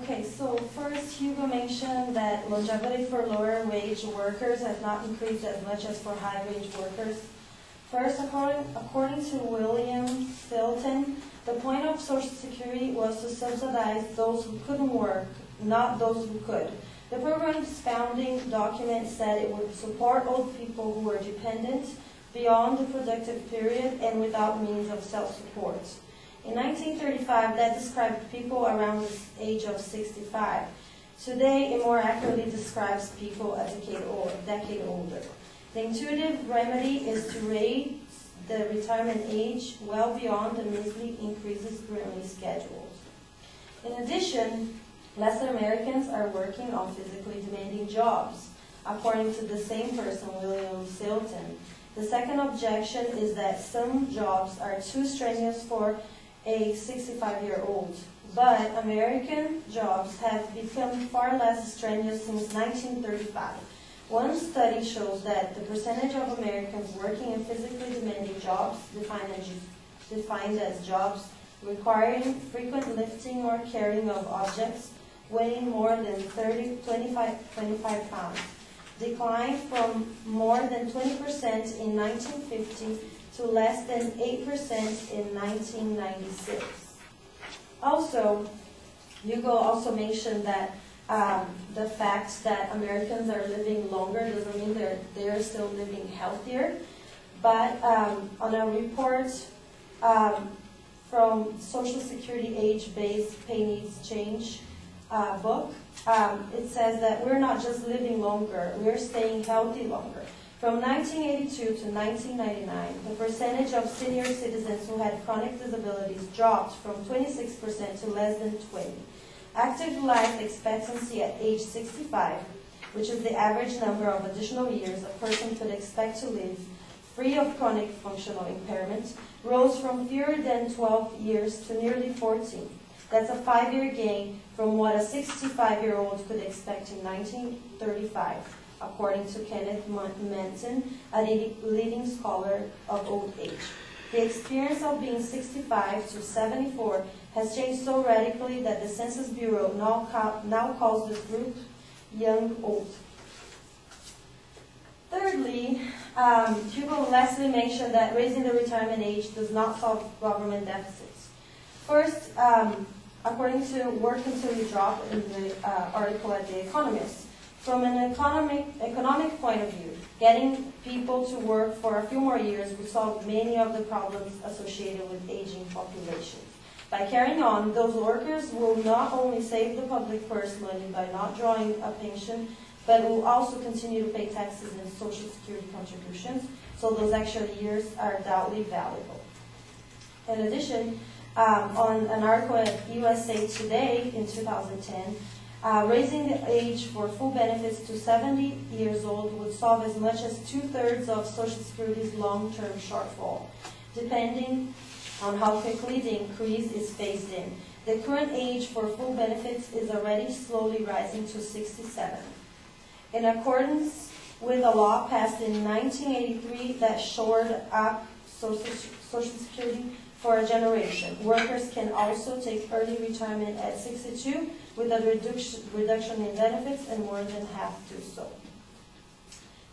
Okay, so first Hugo mentioned that longevity for lower wage workers has not increased as much as for high wage workers. First, according to William Silton, the point of Social Security was to subsidize those who couldn't work, not those who could. The program's founding document said it would support old people who were dependent beyond the productive period and without means of self-support. In 1935, that described people around the age of 65. Today, it more accurately describes people a decade older. The intuitive remedy is to raise the retirement age well beyond the measly increases currently scheduled. In addition, lesser Americans are working on physically demanding jobs, according to the same person, William Silton. The second objection is that some jobs are too strenuous for a 65-year-old, but American jobs have become far less strenuous since 1935. One study shows that the percentage of Americans working in physically demanding jobs, defined as jobs requiring frequent lifting or carrying of objects weighing more than 25 pounds, declined from more than 20% in 1950 to less than 8% in 1996. Also, Hugo also mentioned that the fact that Americans are living longer doesn't mean they're still living healthier. But on a report from Social Security Age-Based Pay Needs Change book, it says that we're not just living longer, we're staying healthy longer. From 1982 to 1999, the percentage of senior citizens who had chronic disabilities dropped from 26% to less than 20%. Active life expectancy at age 65, which is the average number of additional years a person could expect to live free of chronic functional impairment, rose from fewer than 12 years to nearly 14. That's a 5-year gain from what a 65-year-old could expect in 1935, according to Kenneth Manton, a leading scholar of old age. The experience of being 65 to 74 has changed so radically that the Census Bureau now calls this group young old. Thirdly, Hugo lastly mentioned that raising the retirement age does not solve government deficits. First, according to Work Until You Drop in the article at The Economist, from an economic point of view, getting people to work for a few more years would solve many of the problems associated with aging populations. By carrying on, those workers will not only save the public purse money by not drawing a pension, but will also continue to pay taxes and Social Security contributions, so those extra years are doubly valuable. In addition, on an article at USA Today in 2010, raising the age for full benefits to 70 years old would solve as much as 2/3 of Social Security's long-term shortfall, depending on how quickly the increase is phased in. The current age for full benefits is already slowly rising to 67. In accordance with a law passed in 1983 that shored up Social Security for a generation, workers can also take early retirement at 62 with a reduction in benefits, and more than half do so.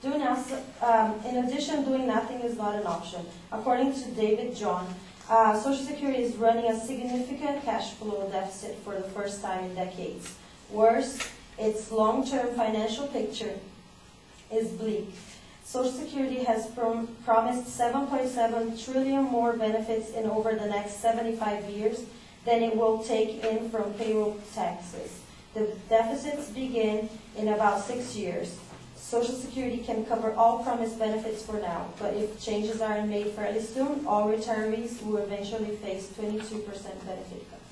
In addition, doing nothing is not an option. According to David John, Social Security is running a significant cash flow deficit for the first time in decades. Worse, its long-term financial picture is bleak. Social Security has promised 7.7 trillion more benefits in over the next 75 years than it will take in from payroll taxes. The deficits begin in about 6 years. Social Security can cover all promised benefits for now, but if changes aren't made fairly soon, all retirees will eventually face 22% benefit cuts.